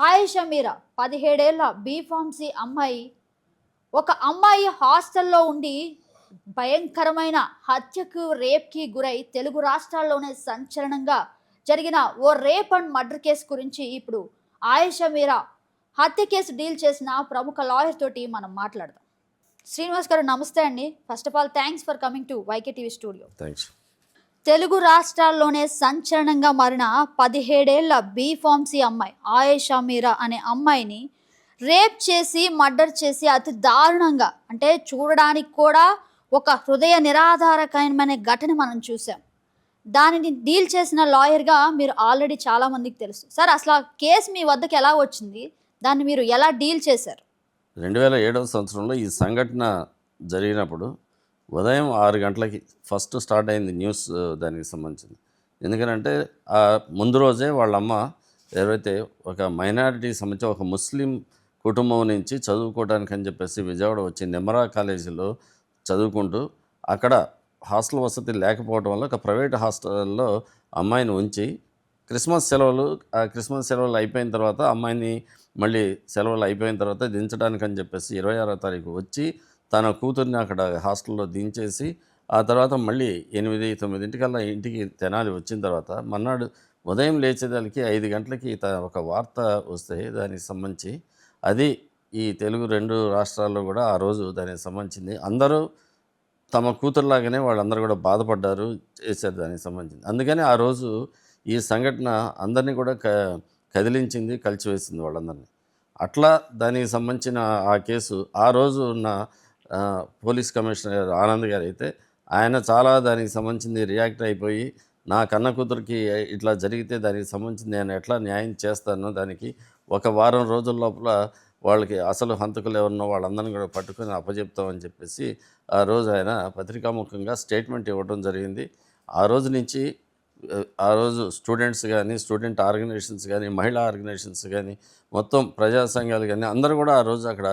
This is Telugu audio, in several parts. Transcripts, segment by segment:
ఆయేషా మీరా 17 ఏళ్ల బీఫార్మసీ అమ్మాయి. ఒక అమ్మాయి హాస్టల్లో ఉండి భయంకరమైన హత్యకు, రేప్‌కి గురై తెలుగు రాష్ట్రాల్లోనే సంచలనంగా జరిగిన ఓ రేప్ అండ్ మర్డర్ కేసు గురించి ఇప్పుడు ఆయేషా మీరా హత్య కేసు డీల్ చేసిన ప్రముఖ లాయర్ తోటి మనం మాట్లాడదాం. శ్రీనివాస్ గారు నమస్తే అండి. First of all thanks for coming to YK TV studio. Thanks. Telugu రాష్ట్రాల్లోనే సంచలనంగా మారిన 17 ఏళ్ల బీఫార్మసీ అమ్మాయి ఆయేషా మీరా అనే అమ్మాయిని రేప్ చేసి, మర్డర్ చేసి అతి దారుణంగా, అంటే చూడడానికి కూడా ఒక హృదయ నిరాధారకమైన ఘటన మనం చూసాం. దానిని డీల్ చేసిన లాయర్‌గా మీరు ఆల్రెడీ చాలా మందికి తెలుసు. సార్, అసలు ఆ కేస్ మీ వద్దకు ఎలా వచ్చింది? దాన్ని మీరు ఎలా డీల్ చేశారు? 2007వ సంవత్సరంలో ఈ సంఘటన జరిగినప్పుడు ఉదయం 6 గంటలకి ఫస్ట్ స్టార్ట్ అయింది న్యూస్ దానికి సంబంధించింది. ఎందుకనంటే ముందు రోజే వాళ్ళమ్మ ఎవరైతే ఒక మైనారిటీకి సంబంధించి ఒక ముస్లిం కుటుంబం నుంచి చదువుకోవడానికి అని చెప్పేసి విజయవాడ వచ్చి నెమరా కాలేజీలో చదువుకుంటూ అక్కడ హాస్టల్ వసతి లేకపోవడం వల్ల ఒక ప్రైవేట్ హాస్టల్లో అమ్మాయిని ఉంచి క్రిస్మస్ సెలవులు అయిపోయిన తర్వాత అమ్మాయిని మళ్ళీ సెలవులు అయిపోయిన తర్వాత దించడానికి అని చెప్పేసి 26వ తారీఖు వచ్చి తన కూతుర్ని అక్కడ హాస్టల్లో దించేసి ఆ తర్వాత మళ్ళీ 8, 9 ఇంటికి తెనాలి వచ్చిన తర్వాత మర్నాడు ఉదయం లేచేదానికి 5 గంటలకి ఒక వార్త వస్తే దానికి సంబంధించి అది ఈ తెలుగు 2 రాష్ట్రాల్లో కూడా ఆ రోజు దానికి సంబంధించింది. అందరూ తమ కూతురులాగానే వాళ్ళందరూ కూడా బాధపడ్డారు, చేశారు దానికి సంబంధించింది. అందుకని ఆ రోజు ఈ సంఘటన అందరినీ కూడా కదిలించింది, కలిచివేసింది వాళ్ళందరినీ. అట్లా దానికి సంబంధించిన ఆ కేసు ఆ రోజు ఉన్న పోలీస్ కమిషనర్ గారు ఆనంద్ గారు అయితే ఆయన చాలా దానికి సంబంధించింది రియాక్ట్ అయిపోయి, నా కన్న కూతురికి ఇట్లా జరిగితే దానికి సంబంధించి నేను ఎట్లా న్యాయం చేస్తానో దానికి ఒక వారం రోజుల లోపల వాళ్ళకి అసలు హంతకులు ఎవరున్నో వాళ్ళందరినీ కూడా పట్టుకొని అప్పచెప్తామని చెప్పేసి ఆ రోజు ఆయన పత్రికాముఖంగా స్టేట్మెంట్ ఇవ్వడం జరిగింది. ఆ రోజు స్టూడెంట్స్ కానీ, స్టూడెంట్ ఆర్గనైజేషన్స్ కానీ, మహిళా ఆర్గనైజేషన్స్ కానీ, మొత్తం ప్రజా సంఘాలు కానీ అందరూ కూడా ఆ రోజు అక్కడ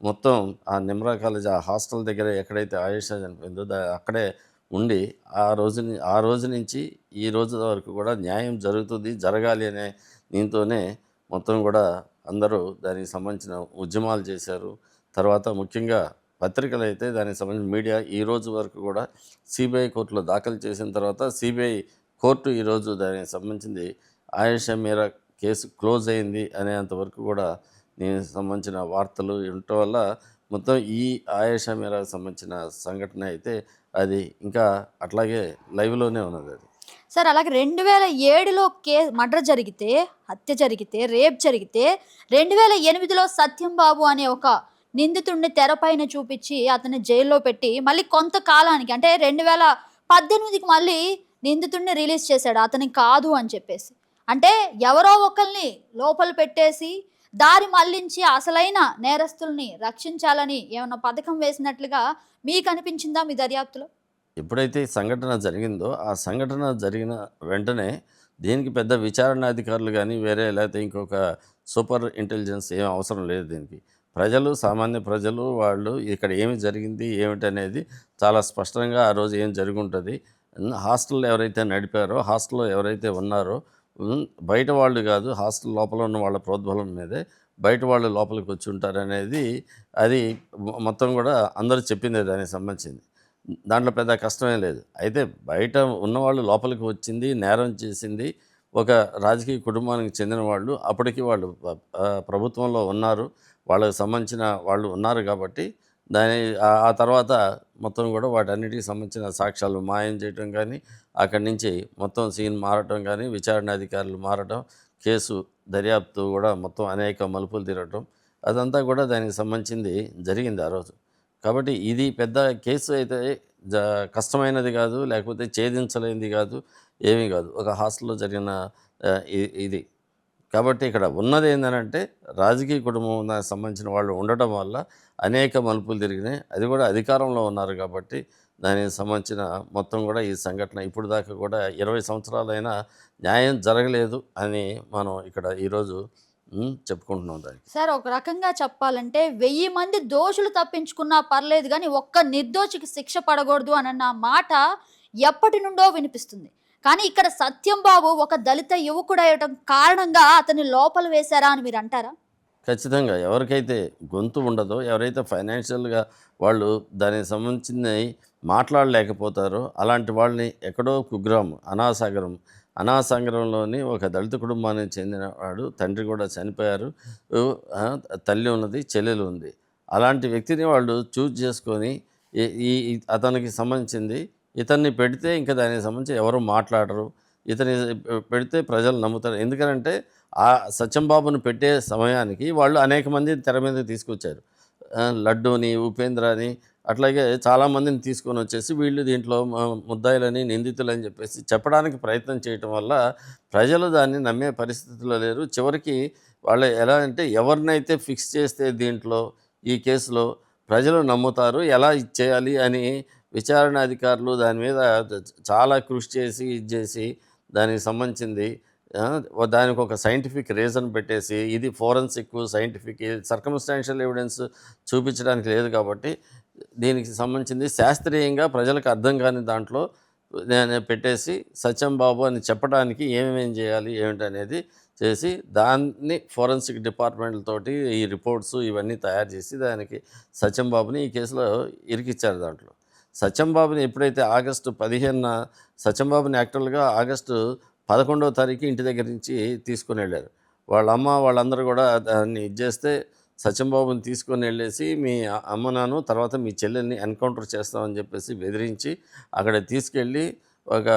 మొత్తం ఆ నిమ్రా కాలేజ్ ఆ హాస్టల్ దగ్గర ఎక్కడైతే ఆయేషా చనిపోయిందో అక్కడే ఉండి ఆ రోజు నుంచి ఈ రోజు వరకు కూడా న్యాయం జరగాలి అనే దీంతోనే మొత్తం కూడా అందరూ దానికి సంబంధించిన ఉద్యమాలు చేశారు. తర్వాత ముఖ్యంగా పత్రికలు అయితే దానికి సంబంధించిన మీడియా ఈ రోజు వరకు కూడా సిబిఐ కోర్టులో దాఖలు చేసిన తర్వాత సిబిఐ కోర్టు ఈరోజు దానికి సంబంధించింది ఆయేషా మీరా కేసు క్లోజ్ అయింది అనేంతవరకు కూడా దీనికి సంబంధించిన వార్తలు ఉండటం వల్ల మొత్తం ఈ ఆయేషా మీరాకు సంబంధించిన సంఘటన అయితే అది ఇంకా అట్లాగే లైవ్లోనే ఉన్నది. అది సార్, అలాగే 2007లో మర్డర్ జరిగితే, హత్య జరిగితే, రేప్ జరిగితే 2008లో సత్యం బాబు అనే ఒక నిందితుడిని తెరపైన చూపించి అతన్ని జైల్లో పెట్టి మళ్ళీ కొంతకాలానికి, అంటే 2018కి మళ్ళీ నిందితుడిని రిలీజ్ చేశాడు అతని కాదు అని చెప్పేసి. అంటే ఎవరో ఒకరిని లోపల పెట్టేసి దారి మళ్లించి అసలైన నేరస్తుల్ని రక్షించాలని ఏమన్నా పథకం వేసినట్లుగా మీకు అనిపించిందా మీ దర్యాప్తులో? ఎప్పుడైతే ఈ సంఘటన జరిగిందో ఆ సంఘటన జరిగిన వెంటనే దీనికి పెద్ద విచారణాధికారులు కానీ వేరే లేకపోతే ఇంకొక సూపర్ ఇంటెలిజెన్స్ ఏం అవసరం లేదు. దీనికి సామాన్య ప్రజలు వాళ్ళు ఇక్కడ ఏమి జరిగింది ఏమిటనేది చాలా స్పష్టంగా ఆ రోజు ఏం జరిగి ఉంటుంది. హాస్టల్ ఎవరైతే నడిపారో, హాస్టల్లో ఎవరైతే ఉన్నారో, బయట వాళ్ళు కాదు, హాస్టల్ లోపల ఉన్న వాళ్ళ ప్రోద్బలం మీదే బయట వాళ్ళు లోపలికి వచ్చి ఉంటారనేది అది మొత్తం కూడా అందరూ చెప్పిందే దానికి సంబంధించింది. దాంట్లో పెద్ద కష్టమే లేదు. అయితే బయట ఉన్నవాళ్ళు లోపలికి వచ్చింది, నేరం చేసింది ఒక రాజకీయ కుటుంబానికి చెందిన వాళ్ళు. అప్పటికి వాళ్ళు ప్రభుత్వంలో ఉన్నారు, వాళ్ళకి సంబంధించిన వాళ్ళు ఉన్నారు కాబట్టి ఆ తర్వాత మొత్తం కూడా వాటన్నిటికి సంబంధించిన సాక్ష్యాలు మాయం చేయటం కానీ, అక్కడి నుంచి మొత్తం సీన్ మారటం కానీ, విచారణాధికారులు మారటం, కేసు దర్యాప్తు కూడా మొత్తం అనేక మలుపులు తిరగటం, అదంతా కూడా దానికి సంబంధించింది జరిగింది ఆ రోజు. కాబట్టి ఇది పెద్ద కేసు అయితే కష్టమైనది కాదు, లేకపోతే ఛేదించలేనిది కాదు, ఏమీ కాదు. ఒక హాస్టల్లో జరిగిన ఇది కాబట్టి ఇక్కడ ఉన్నది ఏంటంటే రాజకీయ కుటుంబం దానికి సంబంధించిన వాళ్ళు ఉండటం వల్ల అనేక మలుపులు తిరిగినాయి. అది కూడా అధికారంలో ఉన్నారు కాబట్టి దానికి సంబంధించిన మొత్తం కూడా ఈ సంఘటన ఇప్పుడు దాకా కూడా 20 సంవత్సరాలైనా న్యాయం జరగలేదు అని మనం ఇక్కడ ఈరోజు చెప్పుకుంటున్నాం దానికి. సార్, ఒక రకంగా చెప్పాలంటే 1000 మంది దోషులు తప్పించుకున్నా పర్లేదు కానీ ఒక్క నిర్దోషికి శిక్ష పడకూడదు అన్న మాట ఎప్పటి నుండో వినిపిస్తుంది. కానీ ఇక్కడ సత్యం బాబు ఒక దళిత యువకుడు అయ్యటం కారణంగా అతన్ని లోపల వేశారా అని మీరు అంటారా? ఖచ్చితంగా ఎవరికైతే గొంతు ఉండదో, ఎవరైతే ఫైనాన్షియల్‌గా వాళ్ళు దానికి సంబంధించినయి మాట్లాడలేకపోతారో, అలాంటి వాళ్ళని ఎక్కడో కుగ్రామం అనాసాగరంలోని ఒక దళిత కుటుంబానికి చెందినవాడు. తండ్రి కూడా చనిపోయారు. తల్లి ఉన్నది, చెల్లెలు ఉంది. అలాంటి వ్యక్తిని వాళ్ళు చూజ్ చేసుకొని ఈ ఈ అతనికి సంబంధించింది ఇతన్ని పెడితే ఇంకా దానికి సంబంధించి ఎవరు మాట్లాడరు. ఇతని పెడితే ప్రజలు నమ్ముతారు. ఎందుకనంటే ఆ సత్యం బాబును పెట్టే సమయానికి వాళ్ళు అనేక మందిని తెర మీదకి తీసుకొచ్చారు. లడ్డూని, ఉపేంద్రని అట్లాగే చాలామందిని తీసుకొని వచ్చేసి వీళ్ళు దీంట్లో ముద్దాయిలని, నిందితులని చెప్పేసి చెప్పడానికి ప్రయత్నం చేయటం వల్ల ప్రజలు దాన్ని నమ్మే పరిస్థితిలో లేరు. చివరికి వాళ్ళు ఎలా అంటే ఎవరినైతే ఫిక్స్ చేస్తే దీంట్లో ఈ కేసులో ప్రజలు నమ్ముతారు, ఎలా ఇచ్చేయాలి అని విచారణ అధికారులు దాని మీద చాలా కృషి చేసి చేసి దానికి సంబంధించింది దానికి ఒక సైంటిఫిక్ రీజన్ పెట్టేసి ఇది ఫోరెన్సిక్ సైంటిఫిక్ సర్కమ్స్టాన్షియల్ ఎవిడెన్స్ చూపించడానికి లేదు కాబట్టి దీనికి సంబంధించింది శాస్త్రీయంగా ప్రజలకు అర్థం కాని దాంట్లో పెట్టేసి సత్యం బాబు అని చెప్పడానికి ఏమేం చేయాలి ఏమిటనేది చేసి దాన్ని ఫోరెన్సిక్ డిపార్ట్మెంట్లతోటి ఈ రిపోర్ట్స్ ఇవన్నీ తయారు చేసి దానికి సత్యం బాబుని ఈ కేసులో ఇరికిచ్చారు. దాంట్లో సత్యం బాబుని ఎప్పుడైతే ఆగస్టు 15న సత్యం బాబుని యాక్చువల్గా ఆగస్టు 11వ తారీఖు ఇంటి దగ్గర నుంచి తీసుకుని వెళ్ళారు. వాళ్ళ అమ్మ వాళ్ళందరూ కూడా దాన్ని చేస్తే సత్యం బాబుని తీసుకొని వెళ్ళేసి మీ అమ్మ నాన్న తర్వాత మీ చెల్లెల్ని ఎన్కౌంటర్ చేస్తామని చెప్పేసి బెదిరించి అక్కడ తీసుకెళ్ళి ఒక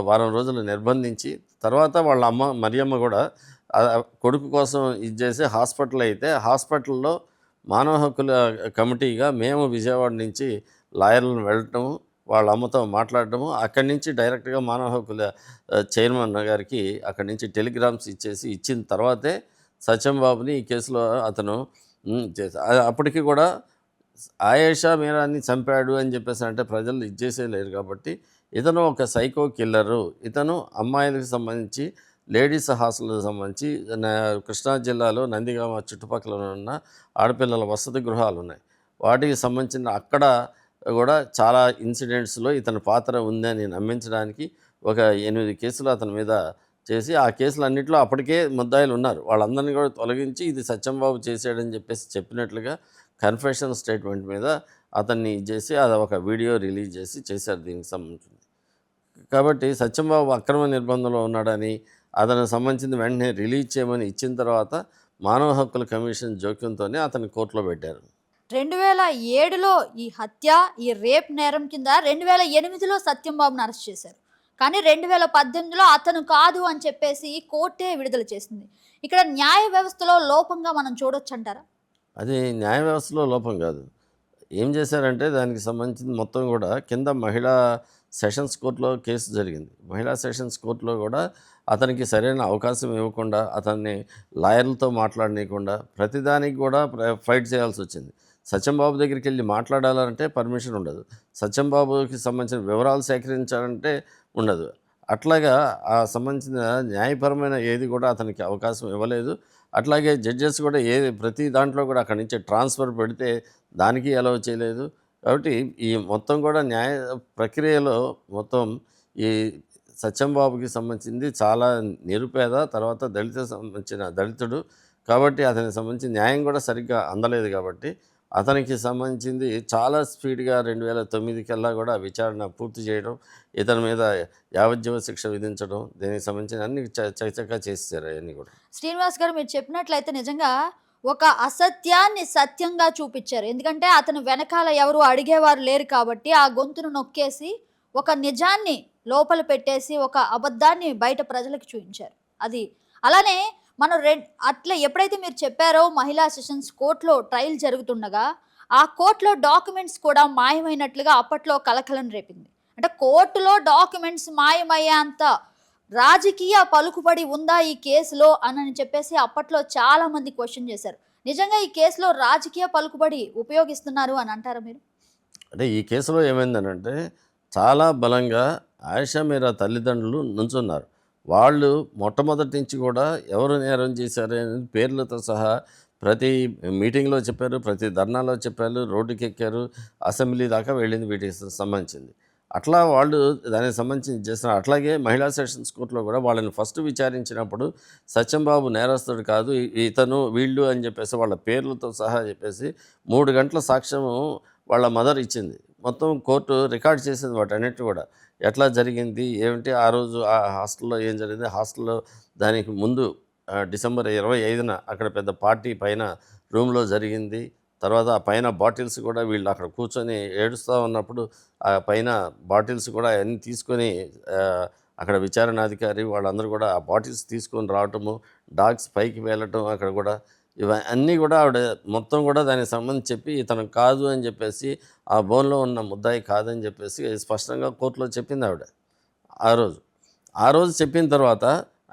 వారం రోజులు నిర్బంధించి తర్వాత వాళ్ళ అమ్మ మరియమ్మ కూడా కొడుకు కోసం ఇది చేసి హాస్పిటల్ అయితే హాస్పిటల్లో మానవ హక్కుల కమిటీగా మేము విజయవాడ నుంచి లాయర్లను వెళ్ళటము వాళ్ళ అమ్మతో మాట్లాడటము అక్కడి నుంచి డైరెక్ట్గా మానవ హక్కుల చైర్మన్ గారికి అక్కడి నుంచి టెలిగ్రామ్స్ ఇచ్చిన తర్వాతే సత్యం బాబుని ఈ కేసులో అతను అప్పటికి కూడా ఆయేషా మీరాన్ని చంపాడు అని చెప్పేసి అంటే ప్రజలు ఇచ్చేసేలేరు కాబట్టి ఇతను ఒక సైకో కిల్లరు. ఇతను అమ్మాయిలకు సంబంధించి లేడీస్ హాస్టల్కి సంబంధించి కృష్ణా జిల్లాలో నందిగామ చుట్టుపక్కల ఉన్న ఆడపిల్లల వసతి గృహాలు ఉన్నాయి. వాటికి సంబంధించిన అక్కడ కూడా చాలా ఇన్సిడెంట్స్లో ఇతని పాత్ర ఉందని నమ్మించడానికి ఒక 8 కేసులు అతని మీద చేసి ఆ కేసులన్నింటిలో అప్పటికే ముద్దాయిలు ఉన్నారు. వాళ్ళందరినీ కూడా తొలగించి ఇది సత్యంబాబు చేశాడని చెప్పేసి చెప్పినట్లుగా కన్ఫెషన్ స్టేట్మెంట్ మీద అతన్ని చేసి అది ఒక వీడియో రిలీజ్ చేసి చేశారు దీనికి సంబంధించింది. కాబట్టి సత్యంబాబు అక్రమ నిర్బంధంలో ఉన్నాడని అతనికి సంబంధించిన వెంటనే రిలీజ్ చేయమని ఇచ్చిన తర్వాత మానవ హక్కుల కమిషన్ జోక్యంతోనే అతన్ని కోర్టులో పెట్టారు. 2007లో ఈ హత్య, ఈ రేప్ నేరం కింద 2008లో సత్యంబాబును అరెస్ట్ చేశారు. కానీ 2018లో అతను కాదు అని చెప్పేసి కోర్టే విడుదల చేసింది. ఇక్కడ న్యాయ వ్యవస్థలో లోపంగా మనం చూడొచ్చు అంటారా? అది న్యాయ వ్యవస్థలో లోపం కాదు. ఏం చేశారంటే దానికి సంబంధించిన మొత్తం కూడా కింద మహిళా సెషన్స్ కోర్టులో కేసు జరిగింది. మహిళా సెషన్స్ కోర్టులో కూడా అతనికి సరైన అవకాశం ఇవ్వకుండా అతన్ని లాయర్లతో మాట్లాడనీయకుండా ప్రతిదానికి కూడా ఫైట్ చేయాల్సి వచ్చింది. సత్యంబాబు దగ్గరికి వెళ్ళి మాట్లాడాలంటే పర్మిషన్ ఉండదు. సత్యంబాబుకి సంబంధించిన వివరాలు సేకరించాలంటే ఉండదు. అట్లాగా ఆ సంబంధించిన న్యాయపరమైన ఏది కూడా అతనికి అవకాశం ఇవ్వలేదు. అట్లాగే జడ్జెస్ కూడా ప్రతి దాంట్లో కూడా అక్కడి నుంచి ట్రాన్స్ఫర్ పెడితే దానికి అలౌ చేయలేదు. కాబట్టి ఈ మొత్తం కూడా న్యాయ ప్రక్రియలో మొత్తం ఈ సత్యంబాబుకి సంబంధించింది చాలా నిరుపేద, తర్వాత దళితుడు కాబట్టి అతనికి సంబంధించి న్యాయం కూడా సరిగ్గా అందలేదు. కాబట్టి అతనికి సంబంధించింది చాలా స్పీడ్గా 2009 కల్లా కూడా విచారణ పూర్తి చేయడం, ఇతని మీద యావజ్జీవ శిక్ష విధించడం, దీనికి సంబంధించిన అన్ని చకచకా చేసేసారు అవన్నీ కూడా. శ్రీనివాస్ గారు మీరు చెప్పినట్లయితే నిజంగా ఒక అసత్యాన్ని సత్యంగా చూపించారు. ఎందుకంటే అతను వెనకాల ఎవరు అడిగేవారు లేరు కాబట్టి ఆ గొంతును నొక్కేసి ఒక నిజాన్ని లోపల పెట్టేసి ఒక అబద్ధాన్ని బయట ప్రజలకు చూపించారు. అది అలానే మనం అట్లా ఎప్పుడైతే మీరు చెప్పారో మహిళా సెషన్స్ కోర్టులో ట్రయల్ జరుగుతుండగా ఆ కోర్టులో డాక్యుమెంట్స్ కూడా మాయమైనట్లుగా అప్పట్లో కలకలం రేపింది. అంటే కోర్టులో డాక్యుమెంట్స్ మాయమయ్యేంత రాజకీయ పలుకుబడి ఉందా ఈ కేసులో అని చెప్పేసి అప్పట్లో చాలా మంది క్వశ్చన్ చేశారు. నిజంగా ఈ కేసులో రాజకీయ పలుకుబడి ఉపయోగిస్తున్నారు అని అంటారా మీరు? అంటే ఈ కేసులో ఏమైందనంటే చాలా బలంగా ఆయిషా మీరా తల్లిదండ్రులు నుంచున్నారు. వాళ్ళు మొట్టమొదటి నుంచి కూడా ఎవరు నేరం చేశారు అనేది పేర్లతో సహా ప్రతి మీటింగ్లో చెప్పారు, ప్రతి ధర్నాలో చెప్పారు, రోడ్డుకి ఎక్కారు, అసెంబ్లీ దాకా వెళ్ళింది వీటికి సంబంధించింది. అట్లా వాళ్ళు దానికి సంబంధించి చేస్తున్నారు. అట్లాగే మహిళా సెషన్స్ కోర్టులో కూడా వాళ్ళని ఫస్ట్ విచారించినప్పుడు సత్యంబాబు నేరస్తుడు కాదు, ఇతను వీళ్ళు అని చెప్పేసి వాళ్ళ పేర్లతో సహా చెప్పేసి 3 గంటల సాక్ష్యము వాళ్ళ మదర్ ఇచ్చింది. మొత్తం కోర్టు రికార్డ్ చేసింది వాటన్నిటిని కూడా. ఎట్లా జరిగింది, ఏమిటి, ఆ రోజు ఆ హాస్టల్‌లో ఏం జరిగింది, హాస్టల్‌లో దానికి ముందు డిసెంబర్ 25న అక్కడ పెద్ద పార్టీ పైన రూమ్‌లో జరిగింది. తర్వాత ఆ పైన బాటిల్స్ కూడా వీళ్ళు అక్కడ కూర్చొని ఏడుస్తా ఉన్నప్పుడు ఆ పైన బాటిల్స్ కూడా అయన్నీ తీసుకొని అక్కడ విచారణాధికారి వాళ్ళందరూ కూడా ఆ బాటిల్స్ తీసుకొని రావటము, డాగ్స్ పైకి వెళ్ళటం అక్కడ కూడా ఇవన్నీ కూడా ఆవిడ మొత్తం కూడా దానికి సంబంధించి చెప్పి ఇతను కాదు అని చెప్పేసి, ఆ బోన్‌లో ఉన్న ముద్దాయి కాదని చెప్పేసి స్పష్టంగా కోర్టులో చెప్పింది ఆవిడ ఆ రోజు. ఆ రోజు చెప్పిన తర్వాత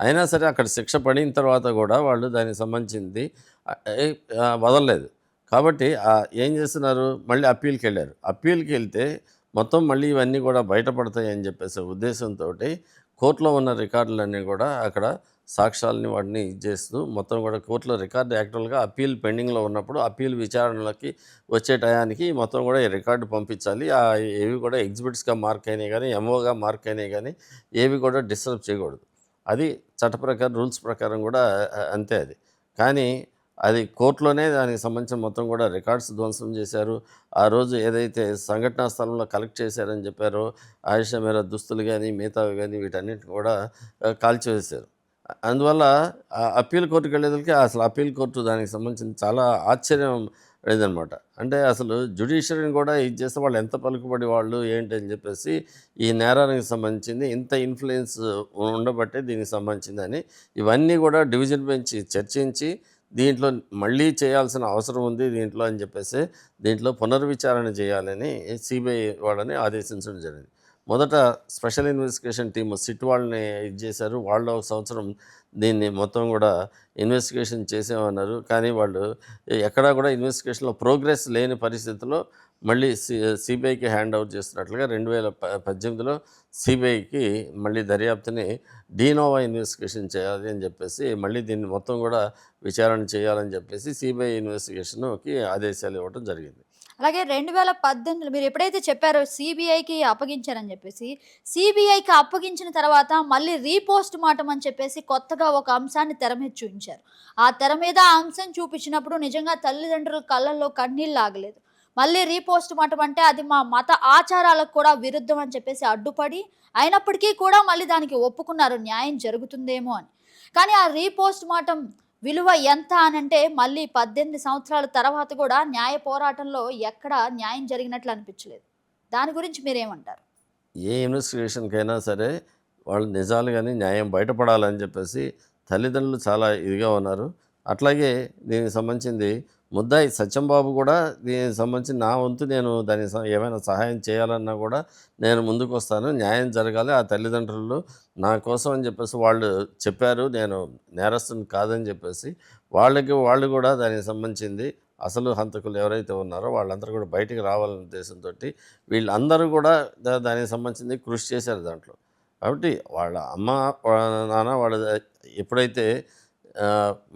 అయినా సరే అక్కడ శిక్ష పడిన తర్వాత కూడా వాళ్ళు దానికి సంబంధించింది వదలలేదు. కాబట్టి ఏం చేస్తున్నారు, మళ్ళీ అప్పీల్‌కెళ్ళారు. అప్పీల్‌కెళ్తే మొత్తం మళ్ళీ ఇవన్నీ కూడా బయటపడతాయని చెప్పేసి ఉద్దేశంతోటి కోర్టులో ఉన్న రికార్డులన్నీ కూడా అక్కడ సాక్ష్యాలని వాటిని చేస్తూ మొత్తం కూడా కోర్టులో రికార్డు యాక్చువల్‌గా అప్పీల్ పెండింగ్‌లో ఉన్నప్పుడు అప్పీల్ విచారణలకి వచ్చే టయానికి మొత్తం కూడా ఈ రికార్డు పంపించాలి. ఏవి కూడా ఎగ్జిబిట్స్‌గా మార్క్ అయినాయి గానీ, ఎంఓగా మార్క్ అయినాయి గానీ ఏవి కూడా డిస్టర్బ్ చేయకూడదు. అది చట్ట ప్రకారం రూల్స్ ప్రకారం కూడా అంతే అది. కానీ అది కోర్టులోనే దానికి సంబంధించిన మొత్తం కూడా రికార్డ్స్ ధ్వంసం చేశారు. ఆ రోజు ఏదైతే సంఘటనా స్థలంలో కలెక్ట్ చేశారని చెప్పారో ఆయిషా మేరా దుస్తులు గానీ, మిగతావి గానీ వీటన్నిటిని కూడా కాల్చివేశారు. అందువల్ల అప్పీల్ కోర్టుకెళ్ళేదలికి అసలు అప్పీల్ కోర్టు దానికి సంబంధించిన చాలా ఆశ్చర్యం లేదనమాట. అంటే అసలు జ్యుడిషియరీని కూడా ఇది చేస్తే వాళ్ళు ఎంత పలుకుబడి వాళ్ళు ఏంటి అని చెప్పేసి ఈ నేరానికి సంబంధించింది ఇంత ఇన్‌ఫ్లూయెన్స్ ఉండబట్టే దీనికి సంబంధించిందని ఇవన్నీ కూడా డివిజన్ బెంచ్ చర్చించి దీంట్లో మళ్ళీ చేయాల్సిన అవసరం ఉంది దీంట్లో అని చెప్పేసి దీంట్లో పునర్విచారణ చేయాలని సిబిఐ వాళ్ళని ఆదేశించడం జరిగింది. మొదట స్పెషల్ ఇన్వెస్టిగేషన్ టీమ్ సిట్ వాళ్ళని ఇది చేశారు. వాళ్ళు ఒక సంవత్సరం దీన్ని మొత్తం కూడా ఇన్వెస్టిగేషన్ చేసామన్నారు. కానీ వాళ్ళు ఎక్కడా కూడా ఇన్వెస్టిగేషన్‌లో ప్రోగ్రెస్ లేని పరిస్థితిలో మళ్ళీ సిబిఐకి హ్యాండ్ ఓవర్ చేస్తున్నట్లుగా 2018లో సిబిఐకి మళ్ళీ దర్యాప్తుని డీనోవా ఇన్వెస్టిగేషన్ చేయాలి అని చెప్పేసి మళ్ళీ దీన్ని మొత్తం కూడా విచారణ చేయాలని చెప్పేసి సిబిఐ ఇన్వెస్టిగేషన్‌కి ఆదేశాలు ఇవ్వడం జరిగింది. అలాగే 2018లో మీరు ఎప్పుడైతే చెప్పారో సీబీఐకి అప్పగించారని చెప్పేసి, సీబీఐకి అప్పగించిన తర్వాత మళ్ళీ రీపోస్ట్ మార్టం అని చెప్పేసి కొత్తగా ఒక అంశాన్ని తెర మీద చూయించారు. ఆ తెర మీద ఆ అంశం చూపించినప్పుడు నిజంగా తల్లిదండ్రుల కళ్ళల్లో కన్నీళ్ళు ఆగలేదు. మళ్ళీ రీపోస్ట్ మార్టం అంటే అది మా మత ఆచారాలకు కూడా విరుద్ధం అని చెప్పేసి అడ్డుపడి, అయినప్పటికీ కూడా మళ్ళీ దానికి ఒప్పుకున్నారు న్యాయం జరుగుతుందేమో అని. కానీ ఆ రీపోస్ట్ మార్టం విలువ ఎంత అనంటే మళ్ళీ 18 సంవత్సరాల తర్వాత కూడా న్యాయ పోరాటంలో ఎక్కడా న్యాయం జరిగినట్లు అనిపించలేదు. దాని గురించి మీరేమంటారు? ఏ ఇన్వెస్టిగేషన్‌కైనా సరే వాళ్ళు నిజాలు గాని, న్యాయం బయటపడాలని చెప్పేసి తల్లిదండ్రులు చాలా ఇదిగా ఉన్నారు. అట్లాగే దీనికి సంబంధించింది ముద్దాయి సత్యంబాబు కూడా దీనికి సంబంధించి నా వంతు నేను దానికి ఏమైనా సహాయం చేయాలన్నా కూడా నేను ముందుకొస్తాను. న్యాయం జరగాలి. ఆ తల్లిదండ్రులు నా కోసం అని చెప్పేసి వాళ్ళు చెప్పారు. నేను నేరస్తుడిని కాదని చెప్పేసి వాళ్ళు కూడా దానికి సంబంధించింది అసలు హంతకులు ఎవరైతే ఉన్నారో వాళ్ళందరూ కూడా బయటికి రావాలనే ఉద్దేశంతోటి వీళ్ళందరూ కూడా దానికి సంబంధించింది కృషి చేశారు దాంట్లో. కాబట్టి వాళ్ళ అమ్మ, వాళ్ళ నాన్న వాళ్ళు ఎప్పుడైతే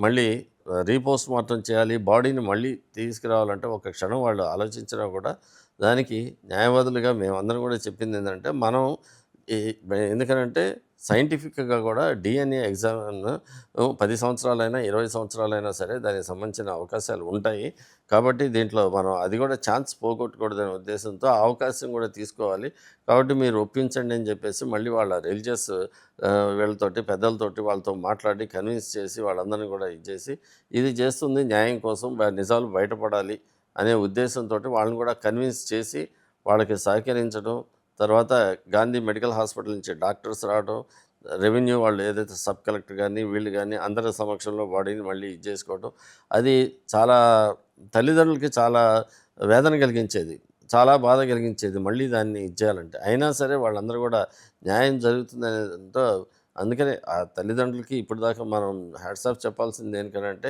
మళ్ళీ రీపోస్ట్ మార్టం చేయాలి, బాడీని మళ్ళీ తీసుకురావాలంటే ఒక క్షణం వాళ్ళు ఆలోచించినా కూడా దానికి న్యాయవాదులుగా మేమందరం కూడా చెప్పిందేంటంటే మనం ఈ ఎందుకనంటే సైంటిఫిక్‌గా కూడా డీఎన్ఏ ఎగ్జామిన్ 10 సంవత్సరాలైనా, 20 సంవత్సరాలైనా సరే దానికి సంబంధించిన అవకాశాలు ఉంటాయి. కాబట్టి దీంట్లో మనం అది కూడా ఛాన్స్ పోగొట్టకూడదనే ఉద్దేశంతో ఆ అవకాశం కూడా తీసుకోవాలి. కాబట్టి మీరు ఒప్పించండి అని చెప్పేసి మళ్ళీ వాళ్ళ రిలీజియస్ వీళ్ళతోటి పెద్దలతోటి వాళ్ళతో మాట్లాడి కన్విన్స్ చేసి వాళ్ళందరిని కూడా ఇది చేసి, ఇది చేస్తుంది న్యాయం కోసం నిజాలు బయటపడాలి అనే ఉద్దేశంతోటి వాళ్ళని కూడా కన్విన్స్ చేసి వాళ్ళకి సహకరించడం. తర్వాత గాంధీ మెడికల్ హాస్పిటల్ నుంచి డాక్టర్స్ రావడం, రెవెన్యూ వాళ్ళు ఏదైతే సబ్ కలెక్టర్ గానీ, వీళ్ళు గానీ అందరి సమక్షంలో బాడీని మళ్ళీ ఇది చేసుకోవడం, అది చాలా తల్లిదండ్రులకి చాలా వేదన కలిగించేది. చాలా బాధ కలిగించేది మళ్ళీ దాన్ని ఇది చేయాలంటే. అయినా సరే వాళ్ళందరూ కూడా న్యాయం జరుగుతుందనేదంతో అందుకనే ఆ తల్లిదండ్రులకి ఇప్పటిదాకా మనం హ్యాట్స్ ఆఫ్ చెప్పాల్సింది దేనికనంటే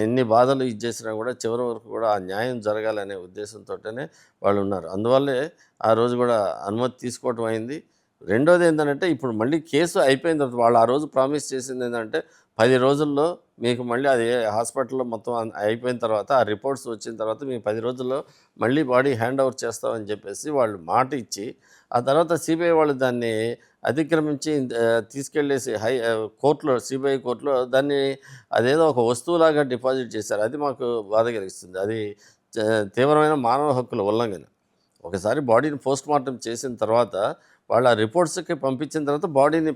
ఎన్ని బాధలు ఇది చేసినా కూడా చివరి వరకు కూడా ఆ న్యాయం జరగాలనే ఉద్దేశంతోటనే వాళ్ళున్నారు. అందువల్లే ఆ రోజు కూడా అనుమతి తీసుకోవటం అయింది. రెండోది ఏంటంటే ఇప్పుడు మళ్ళీ కేసు అయిపోయిన తర్వాత వాళ్ళు ఆ రోజు ప్రామిస్ చేసింది ఏంటంటే 10 రోజుల్లో మీకు మళ్ళీ అది హాస్పిటల్‌లో మొత్తం అయిపోయిన తర్వాత ఆ రిపోర్ట్స్ వచ్చిన తర్వాత మీకు 10 రోజుల్లో మళ్ళీ బాడీ హ్యాండ్ ఓవర్ చేస్తామని చెప్పేసి వాళ్ళు మాట ఇచ్చి, ఆ తర్వాత సిబిఐ వాళ్ళు దాన్ని అతిక్రమించి తీసుకెళ్ళేసి కోర్ట్‌లో సిబిఐ కోర్ట్‌లో దాన్ని అదేదో ఒక వస్తువులాగా డిపాజిట్ చేశారు. అది మాకు బాధ కలిగిస్తుంది. అది చ తీవ్రమైన మానవ హక్కుల ఉల్లంఘన. ఒకసారి బాడీని పోస్ట్‌మార్టం చేసిన తర్వాత వాళ్ళ రిపోర్ట్స్‌కి పంపించిన తర్వాత బాడీని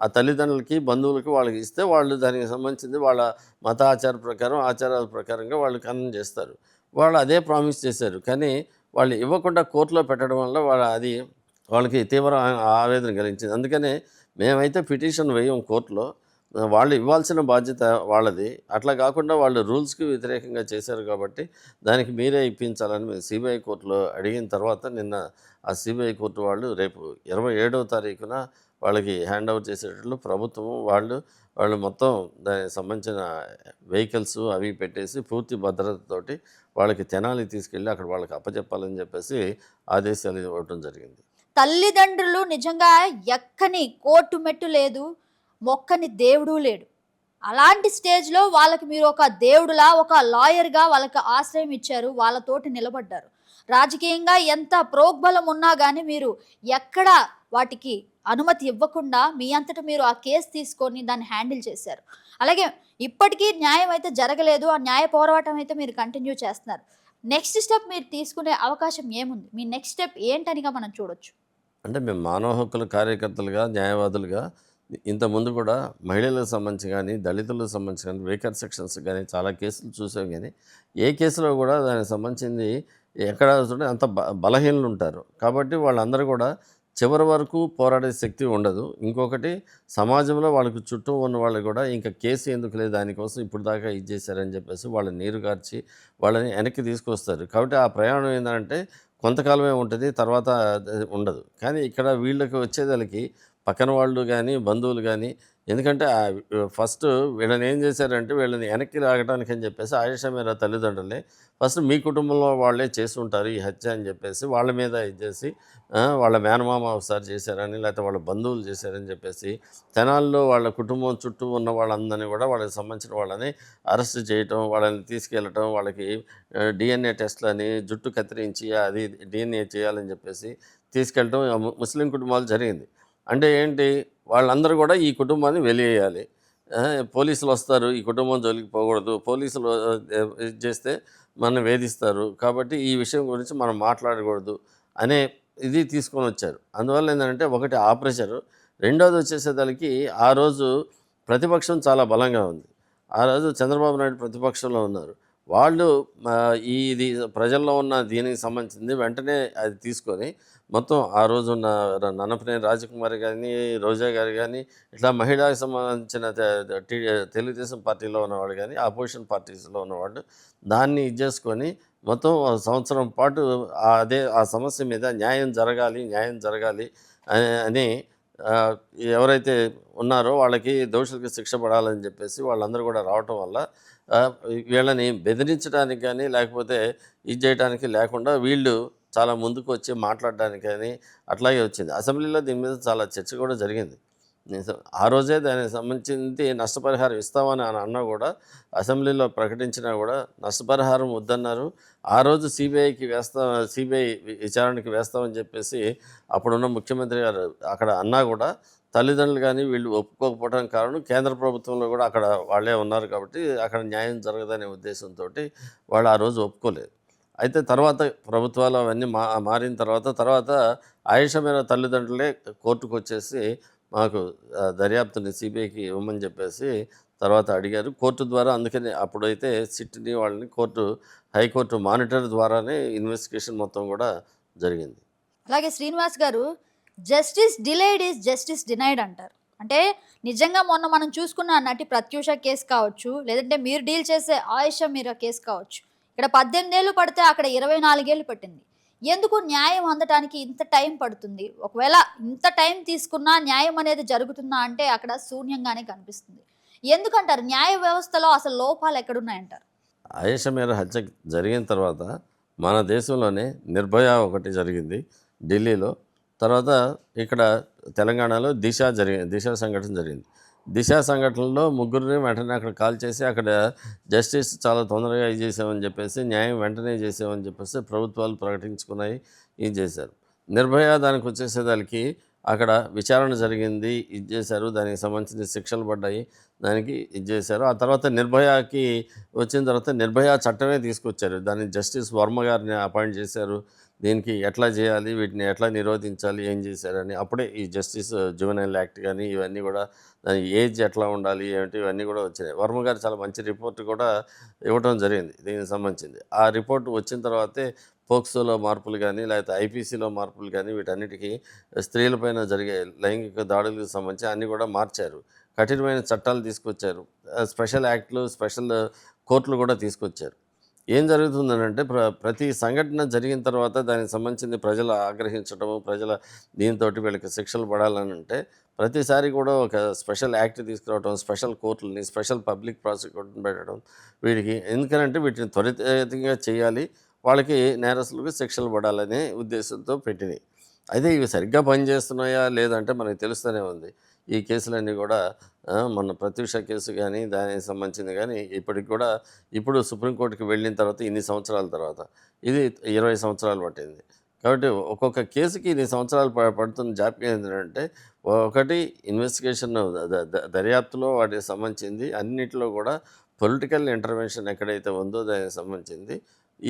ఆ తల్లిదండ్రులకి, బంధువులకి వాళ్ళకి ఇస్తే వాళ్ళు దానికి సంబంధించింది వాళ్ళ మత ఆచార ప్రకారం, ఆచారాల ప్రకారంగా వాళ్ళు ఖననం చేస్తారు. వాళ్ళు అదే ప్రామిస్ చేశారు. కానీ వాళ్ళు ఇవ్వకుండా కోర్ట్‌లో పెట్టడం వల్ల అది వాళ్ళకి తీవ్ర ఆవేదన కలిగించింది. అందుకనే మేమైతే పిటిషన్ వేయం కోర్ట్‌లో. వాళ్ళు ఇవ్వాల్సిన బాధ్యత వాళ్ళది. అట్లా కాకుండా వాళ్ళు రూల్స్‌కి వ్యతిరేకంగా చేశారు కాబట్టి దానికి మీరే ఇప్పించాలని మేము సిబిఐ కోర్టులో అడిగిన తర్వాత నిన్న ఆ సిబిఐ కోర్టు వాళ్ళు రేపు 27వ తారీఖున వాళ్ళకి హ్యాండ్ ఓవర్ చేసేటట్లు ప్రభుత్వం వాళ్ళు మొత్తం దానికి సంబంధించిన వెహికల్స్ అవి పెట్టేసి పూర్తి భద్రతతోటి వాళ్ళకి తెనాలి తీసుకెళ్ళి అక్కడ వాళ్ళకి అప్పచెప్పాలని చెప్పేసి ఆదేశాలు ఇవ్వటం జరిగింది. తల్లిదండ్రులు నిజంగా ఎక్కని కోర్టు మెట్టు లేదు, మొక్కని దేవుడు లేడు. అలాంటి స్టేజ్‌లో వాళ్ళకి మీరు ఒక దేవుడులా, ఒక లాయర్‌గా వాళ్ళకి ఆశ్రయం ఇచ్చారు. వాళ్ళతోటి నిలబడ్డారు. రాజకీయంగా ఎంత ప్రోగ్బలం ఉన్నా గాని మీరు ఎక్కడ వాటికి అనుమతి ఇవ్వకుండా మీ అంతట మీరు ఆ కేస్ తీసుకొని దాన్ని హ్యాండిల్ చేశారు. అలాగే ఇప్పటికీ న్యాయం అయితే జరగలేదు. ఆ న్యాయ పోరాటం అయితే మీరు కంటిన్యూ చేస్తున్నారు. నెక్స్ట్ స్టెప్ మీరు తీసుకునే అవకాశం ఏముంది? మీ నెక్స్ట్ స్టెప్ ఏంటనిగా మనం చూడొచ్చు? అంటే మేము మానవ హక్కుల కార్యకర్తలుగా, న్యాయవాదులుగా ఇంతకుముందు కూడా మహిళలకు సంబంధించి కానీ, దళితులకు సంబంధించి కానీ, వేకర్ సెక్షన్స్ కానీ చాలా కేసులు చూసాం గానీ, ఏ కేసులో కూడా దానికి సంబంధించింది ఎక్కడ చూడండి అంత బలహీనులు ఉంటారు. కాబట్టి వాళ్ళందరూ కూడా చివరి వరకు పోరాడే శక్తి ఉండదు. ఇంకొకటి సమాజంలో వాళ్ళకి చుట్టూ ఉన్న వాళ్ళు కూడా ఇంకా కేసు ఎందుకులే దానికోసం ఇప్పుడు దాకా ఇది చేశారని చెప్పేసి వాళ్ళని నీరు కార్చి వాళ్ళని వెనక్కి తీసుకొస్తారు. కాబట్టి ఆ ప్రయాణం ఏందంటే కొంతకాలమే ఉంటది. తర్వాత ఉండదు. కానీ ఇక్కడ వీళ్ళకి వచ్చేదలకి పక్కన వాళ్ళు గానీ, బంధువులు గానీ ఎందుకంటే ఫస్ట్ వీళ్ళని ఏం చేశారంటే వీళ్ళని వెనక్కి లాగటానికని చెప్పేసి ఆయేషా మీరా తల్లిదండ్రుల్ని ఫస్ట్ మీ కుటుంబంలో వాళ్ళే చేసుంటారు ఈ హత్య అని చెప్పేసి వాళ్ళ మీద ఇది చేసి వాళ్ళ మేనమామ ఒకసారి చేశారని లేకపోతే వాళ్ళ బంధువులు చేశారని చెప్పేసి తెనాల్లో వాళ్ళ కుటుంబం చుట్టూ ఉన్న వాళ్ళందరినీ కూడా వాళ్ళకి సంబంధించిన వాళ్ళని అరెస్ట్ చేయటం, వాళ్ళని తీసుకెళ్ళటం, వాళ్ళకి డిఎన్ఏ టెస్ట్లని, జుట్టు కత్తిరించి అది డిఎన్ఏ చేయాలని చెప్పేసి తీసుకెళ్ళటం ముస్లిం కుటుంబాలు జరిగింది. అంటే ఏంటి వాళ్ళందరూ కూడా ఈ కుటుంబాన్ని వెలివేయాలి. పోలీసులు వస్తారు, ఈ కుటుంబం జోలికి పోకూడదు, పోలీసులు ఇది చేస్తే మనల్ని వేధిస్తారు, కాబట్టి ఈ విషయం గురించి మనం మాట్లాడకూడదు అనే ఇది తీసుకొని వచ్చారు. అందువల్ల ఏంటంటే ఒకటి ఆ ప్రెషరు, రెండోది వచ్చేసేసరికి ఆ రోజు ప్రతిపక్షం చాలా బలంగా ఉంది. ఆ రోజు చంద్రబాబు నాయుడు ప్రతిపక్షంలో ఉన్నారు. వాళ్ళు ఇది ప్రజల్లో ఉన్న దీనికి సంబంధించింది వెంటనే అది తీసుకొని మొత్తం ఆ రోజున్న నన్నపనేని రాజకుమారి గారిని, రోజా గారు కానీ ఇట్లా మహిళలకు సంబంధించిన తెలుగుదేశం పార్టీలో ఉన్నవాళ్ళు కానీ, అపోజిషన్ పార్టీస్లో ఉన్నవాళ్ళు దాన్ని ఇది చేసుకొని మొత్తం సంవత్సరం పాటు ఆ సమస్య మీద న్యాయం జరగాలి, న్యాయం జరగాలి అని ఎవరైతే ఉన్నారో వాళ్ళకి దోషులకి శిక్ష పడాలని చెప్పేసి వాళ్ళందరూ కూడా రావటం వల్ల వీళ్ళని బెదిరించడానికి కానీ లేకపోతే ఇది చేయడానికి లేకుండా వీళ్ళు చాలా ముందుకు వచ్చి మాట్లాడడానికి కానీ అట్లాగే వచ్చింది. అసెంబ్లీలో దీని మీద చాలా చర్చ కూడా జరిగింది. ఆ రోజే దానికి సంబంధించింది నష్టపరిహారం ఇస్తామని అన్నా కూడా అసెంబ్లీలో ప్రకటించినా కూడా నష్టపరిహారం వద్దన్నారు. ఆ రోజు సిబిఐ విచారణకి వేస్తామని చెప్పేసి అప్పుడున్న ముఖ్యమంత్రి గారు అక్కడ అన్నా కూడా తల్లిదండ్రులు కానీ వీళ్ళు ఒప్పుకోకపోవడానికి కారణం కేంద్ర ప్రభుత్వంలో కూడా అక్కడ వాళ్ళే ఉన్నారు కాబట్టి అక్కడ న్యాయం జరగదనే ఉద్దేశంతో వాళ్ళు ఆ రోజు ఒప్పుకోలేదు. అయితే తర్వాత ప్రభుత్వాలు అవన్నీ మారిన తర్వాత ఆయేషా మీరా తల్లిదండ్రులే కోర్టుకు వచ్చేసి మాకు దర్యాప్తుని సిబిఐకి ఇవ్వమని చెప్పేసి తర్వాత అడిగారు. కోర్టు ద్వారా అందుకని అప్పుడైతే సిట్ని వాళ్ళని హైకోర్టు మానిటర్ ద్వారానే ఇన్వెస్టిగేషన్ మొత్తం కూడా జరిగింది. అలాగే శ్రీనివాస్ గారు, justice delayed is justice denied అంటారు. అంటే నిజంగా మొన్న మనం చూసుకున్న నటి ప్రత్యూష కేసు కావచ్చు, లేదంటే మీరు డీల్ చేసే ఆయేషా మీరా కేసు కావచ్చు, ఇక్కడ 18 ఏళ్ళు పడితే అక్కడ 24 ఏళ్ళు పట్టింది. ఎందుకు న్యాయం అందటానికి ఇంత టైం పడుతుంది? ఒకవేళ ఇంత టైం తీసుకున్నా న్యాయం అనేది జరుగుతుందా అంటే అక్కడ శూన్యంగానే కనిపిస్తుంది. ఎందుకంటారు? న్యాయ వ్యవస్థలో అసలు లోపాలు ఎక్కడున్నాయంటారు? ఆయేషా మీరా హత్య జరిగిన తర్వాత మన దేశంలోనే నిర్భయ ఒకటి జరిగింది ఢిల్లీలో. తర్వాత ఇక్కడ తెలంగాణలో దిశ సంఘటన జరిగింది. దిశ సంఘటనలో ముగ్గురిని వెంటనే అక్కడ కాల్ చేసి అక్కడ జస్టిస్ చాలా తొందరగా ఇది చేసామని చెప్పేసి, న్యాయం వెంటనే చేసామని చెప్పేసి ప్రభుత్వాలు ప్రకటించుకున్నాయి, ఇది చేశారు. నిర్భయ దానికి వచ్చేసేదానికి అక్కడ విచారణ జరిగింది, ఇది చేశారు, దానికి సంబంధించిన శిక్షలు పడ్డాయి, దానికి ఇది చేశారు. ఆ తర్వాత నిర్భయకి వచ్చిన తర్వాత నిర్భయ చట్టమే తీసుకొచ్చారు. దాన్ని జస్టిస్ వర్మ గారిని అపాయింట్ చేశారు. దీనికి ఎట్లా చేయాలి, వీటిని ఎట్లా నిరోధించాలి, ఏం చేశారని అప్పుడే ఈ జస్టిస్ జువెనైల్ యాక్ట్ కానీ ఇవన్నీ కూడా దాని ఏజ్ ఎట్లా ఉండాలి ఏమిటి ఇవన్నీ కూడా వచ్చినాయి. వర్మ గారు చాలా మంచి రిపోర్ట్ కూడా ఇవ్వటం జరిగింది దీనికి సంబంధించింది. ఆ రిపోర్ట్ వచ్చిన తర్వాతే పోక్సోలో మార్పులు కానీ లేకపోతే ఐపీసీలో మార్పులు కానీ వీటన్నిటికీ స్త్రీలపైన జరిగే లైంగిక దాడులకు సంబంధించి అన్నీ కూడా మార్చారు. కఠినమైన చట్టాలు తీసుకొచ్చారు. స్పెషల్ యాక్ట్లు, స్పెషల్ కోర్టులు కూడా తీసుకొచ్చారు. ఏం జరుగుతుందనంటే ప్రతి సంఘటన జరిగిన తర్వాత దానికి సంబంధించింది ప్రజలు ఆగ్రహించడము, ప్రజల దీంతోటి వీళ్ళకి శిక్షలు పడాలని అంటే ప్రతిసారి కూడా ఒక స్పెషల్ యాక్ట్ తీసుకురావడం, స్పెషల్ కోర్టులని, స్పెషల్ పబ్లిక్ ప్రాసిక్యూటర్ని పెట్టడం వీటికి. ఎందుకనంటే వీటిని త్వరితంగా చేయాలి, వాళ్ళకి నేరస్తులకు శిక్షలు పడాలనే ఉద్దేశంతో పెట్టినాయి. అయితే ఇవి సరిగ్గా పనిచేస్తున్నాయా లేదంటే మనకు తెలుస్తూనే ఉంది. ఈ కేసులన్నీ కూడా మొన్న ప్రత్యూష కేసు కానీ దానికి సంబంధించింది కానీ ఇప్పటికి కూడా ఇప్పుడు సుప్రీంకోర్టుకి వెళ్ళిన తర్వాత ఇన్ని సంవత్సరాల తర్వాత ఇది 20 సంవత్సరాలు పట్టింది. కాబట్టి ఒక్కొక్క కేసుకి ఇన్ని సంవత్సరాలు పడుతున్న జాప్యం ఏంటంటే ఒకటి ఇన్వెస్టిగేషన్ దర్యాప్తులో వాటికి సంబంధించింది అన్నిటిలో కూడా పొలిటికల్ ఇంటర్వెన్షన్ ఎక్కడైతే ఉందో దానికి సంబంధించింది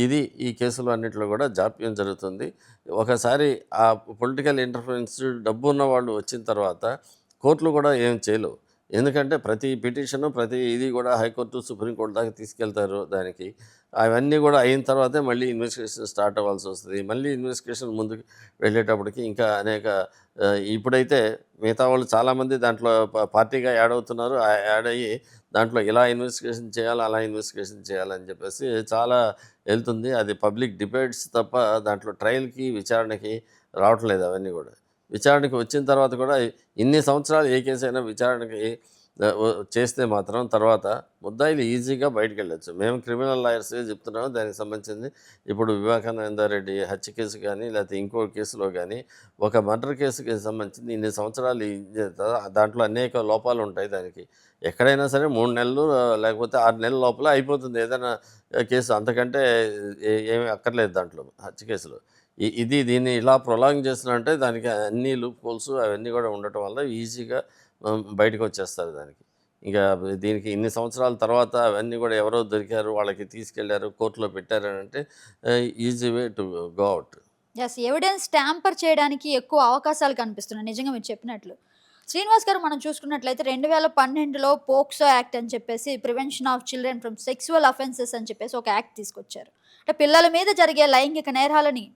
ఇది ఈ కేసులు అన్నింటిలో కూడా జాప్యం జరుగుతుంది. ఒకసారి ఆ పొలిటికల్ ఇంటర్ఫరెన్స్ డబ్బు ఉన్న వాళ్ళు వచ్చిన తర్వాత కోర్టులు కూడా ఏం చేయలేవు. ఎందుకంటే ప్రతి పిటిషను ప్రతి ఇది కూడా హైకోర్టు సుప్రీంకోర్టు దాకా తీసుకెళ్తారు. దానికి అవన్నీ కూడా అయిన తర్వాతే మళ్ళీ ఇన్వెస్టిగేషన్ స్టార్ట్ అవ్వాల్సి వస్తుంది. మళ్ళీ ఇన్వెస్టిగేషన్ ముందుకు వెళ్ళేటప్పటికి ఇంకా అనేక ఇప్పుడైతే మిగతా వాళ్ళు చాలామంది దాంట్లో పార్టీగా యాడ్ అవుతున్నారు. యాడ్ అయ్యి దాంట్లో ఇలా ఇన్వెస్టిగేషన్ చేయాలి, అలా ఇన్వెస్టిగేషన్ చేయాలని చెప్పేసి చాలా వెళ్తుంది. అది పబ్లిక్ డిబేట్స్ తప్ప దాంట్లో ట్రయల్కి విచారణకి రావట్లేదు. అవన్నీ కూడా విచారణకి వచ్చిన తర్వాత కూడా ఇన్ని సంవత్సరాలు ఏ కేసు అయినా విచారణకి చేస్తే మాత్రం తర్వాత ముద్దాయిలు ఈజీగా బయటకు వెళ్ళొచ్చు. మేము క్రిమినల్ లాయర్సే చెప్తున్నాము దానికి సంబంధించింది. ఇప్పుడు వివేకానంద రెడ్డి హత్య కేసు కానీ లేకపోతే ఇంకో కేసులో కానీ ఒక మర్డర్ కేసుకి సంబంధించింది ఇన్ని సంవత్సరాలు దాంట్లో అనేక లోపాలు ఉంటాయి. దానికి ఎక్కడైనా సరే 3 నెలలు లేకపోతే 6 నెలల లోపల అయిపోతుంది ఏదైనా కేసు, అంతకంటే ఏమీ అక్కర్లేదు దాంట్లో హత్య కేసులో. దీన్ని ఇలా ప్రొలాంగ్ చేస్తున్నారంటే దానికి అన్ని లూప్ హోల్స్ అవన్నీ కూడా ఉండటం వల్ల ఈజీగా బయటకు వచ్చేస్తారు దానికి. ఇంకా దీనికి ఇన్ని సంవత్సరాల తర్వాత అవన్నీ కూడా ఎవరో దొరికారు, వాళ్ళకి తీసుకెళ్లారు, కోర్టులో పెట్టారని అంటే easy way to go out. Evidence tamper చేయడానికి ఎక్కువ అవకాశాలు కనిపిస్తున్నాయి నిజంగా మీరు చెప్పినట్లు. శ్రీనివాస్ గారు మనం చూసుకున్నట్లయితే 2012లో పోక్సో యాక్ట్ అని చెప్పేసి prevention of children from sexual offences అని చెప్పేసి ఒక యాక్ట్ తీసుకొచ్చారు. అంటే పిల్లల మీద జరిగే లైంగిక నేరాలని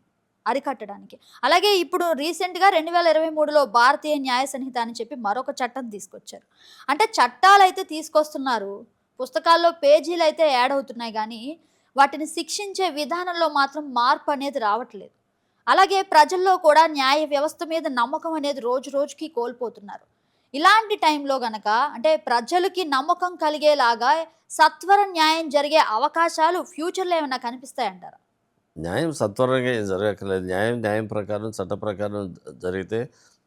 అరికట్టడానికి. అలాగే ఇప్పుడు రీసెంట్గా 2023లో భారతీయ న్యాయ సంహిత అని చెప్పి మరొక చట్టం తీసుకొచ్చారు. అంటే చట్టాలు అయితే తీసుకొస్తున్నారు, పుస్తకాల్లో పేజీలు అయితే యాడ్ అవుతున్నాయి, కానీ వాటిని శిక్షించే విధానంలో మాత్రం మార్పు అనేది రావట్లేదు. అలాగే ప్రజల్లో కూడా న్యాయ వ్యవస్థ మీద నమ్మకం అనేది రోజు రోజుకి కోల్పోతున్నారు. ఇలాంటి టైంలో గనక అంటే ప్రజలకి నమ్మకం కలిగేలాగా సత్వర న్యాయం జరిగే అవకాశాలు ఫ్యూచర్లో ఏమైనా కనిపిస్తాయంటారా? న్యాయం సత్వరంగా ఏం జరగక్కర్లేదు. న్యాయం ప్రకారం చట్ట ప్రకారం జరిగితే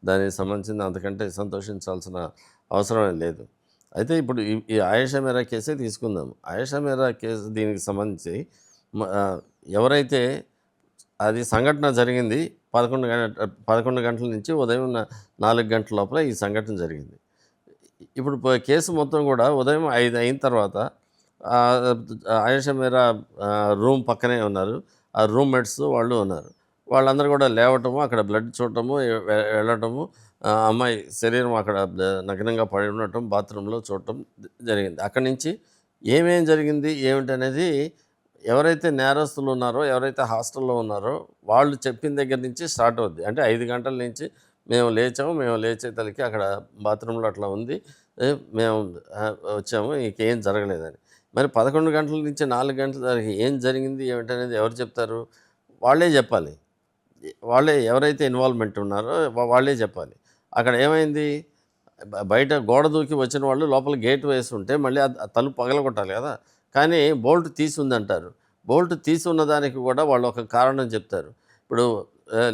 దానికి సంబంధించిన అంతకంటే సంతోషించాల్సిన అవసరమే లేదు. అయితే ఇప్పుడు ఈ ఆయేషా మేరా కేసే తీసుకుందాం. ఆయేషా మేరా కేసు దీనికి సంబంధించి ఎవరైతే అది సంఘటన జరిగింది 11 గంటల నుంచి ఉదయం 4 గంటల లోపల ఈ సంఘటన జరిగింది. ఇప్పుడు కేసు మొత్తం కూడా ఉదయం 5 అయిన తర్వాత ఆయేషా మేరా రూమ్ పక్కనే ఉన్నారు, ఆ రూమ్మేట్స్ వాళ్ళు ఉన్నారు. వాళ్ళందరూ కూడా లేవటము, అక్కడ బ్లడ్ చూడటము, వెళ్ళటము, అమ్మాయి శరీరం అక్కడ నగ్నంగా పడి ఉండటం బాత్రూంలో చూడటం జరిగింది. అక్కడి నుంచి ఏమేం జరిగింది ఏమిటి అనేది ఎవరైతే నేరస్తులు ఉన్నారో, ఎవరైతే హాస్టల్లో ఉన్నారో వాళ్ళు చెప్పిన దగ్గర నుంచి స్టార్ట్ అవుద్ది. అంటే 5 గంటల నుంచి మేము లేచేతలకి అక్కడ బాత్రూంలో అట్లా ఉంది, మేము వచ్చాము, ఇంకేం జరగలేదని. మరి 11 గంటల నుంచి 4 గంటల దానికి ఏం జరిగింది ఏమిటనేది ఎవరు చెప్తారు? వాళ్ళే చెప్పాలి. వాళ్ళే ఎవరైతే ఇన్వాల్వ్మెంట్ ఉన్నారో వాళ్ళే చెప్పాలి. అక్కడ ఏమైంది, బయట గోడ దూకి వచ్చిన వాళ్ళు లోపల గేట్ వేసి ఉంటే మళ్ళీ ఆ తలుపు పగలగొట్టాలి కదా. కానీ బోల్ట్ తీసి ఉందంటారు. బోల్ట్ తీసి ఉన్నదానికి కూడా వాళ్ళు ఒక కారణం చెప్తారు. ఇప్పుడు